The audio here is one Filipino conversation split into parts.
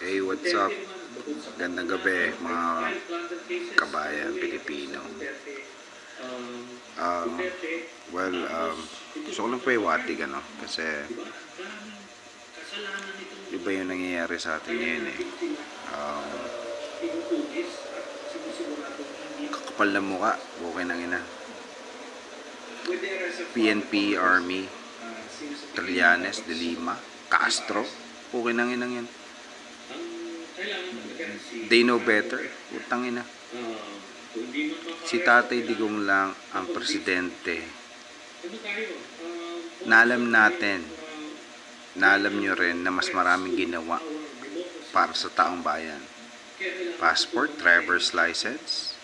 Hey, what's up? Gandang gabi mga kabayan Pilipino. Um, well, gusto ko lang po iwatig kasi iba yung nangyayari sa atin ngayon eh. Kakapal na mukha, okay nang ina. PNP, Army, Trillanes, De Lima, Castro, okay nang inang yan. They know better, utang ina. Si Tatay Digong lang ang presidente na alam natin, na alam nyo rin na mas maraming ginawa para sa taong bayan. Passport, driver's license,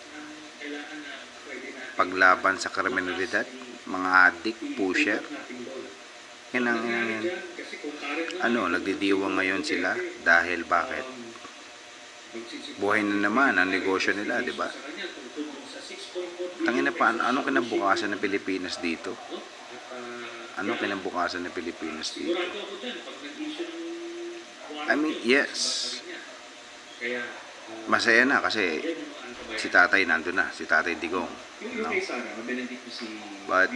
paglaban sa kriminalidad, mga adik, pusher. Yan ang nagdidiwang ngayon sila dahil bakit? Buhay na naman ang negosyo nila, di ba? Tangina pa, anong kinabukasan ng Pilipinas dito? Anong kinabukasan ng Pilipinas dito? I mean, yes. Masaya na kasi si Tatay nandun na, si Tatay Digong. No? But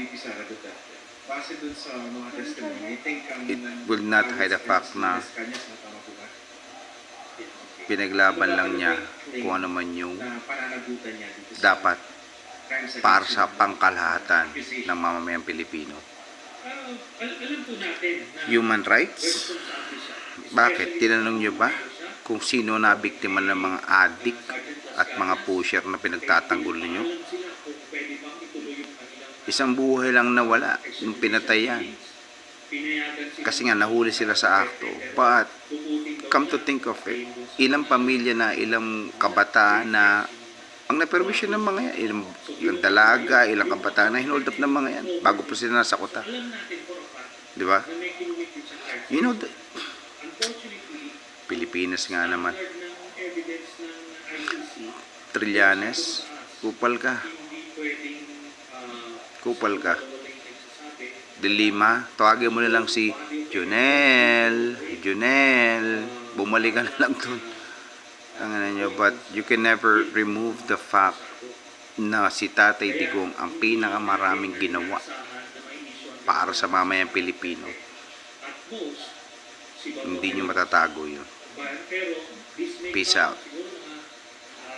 it will not hide the fact na pinaglaban lang niya kung ano man yung dapat para sa pangkalahatan ng mamamayang Pilipino. Human rights? Bakit? Tinanong niyo ba kung sino na biktima ng mga adik at mga pusher na pinagtatanggol niyo? Isang buhay lang nawala yung pinatay yan. Kasi nga nahuli sila sa akto. But come to think of it, ilang pamilya na, ilang kabataan na ang naperwisyon ng mga yan, ilang dalaga, ilang kabataan na hinold up ng mga yan bago pa sila nasa kota. Di ba? You know, Pilipinas nga naman. Trillanes, kupal ka. De Lima, tawagin mo na lang si Junel, bumalik ka na lang dun. But you can never remove the fact na si Tatay Digong ang pinakamaraming ginawa para sa mamayang Pilipino. Hindi nyo matatago yun. Peace out.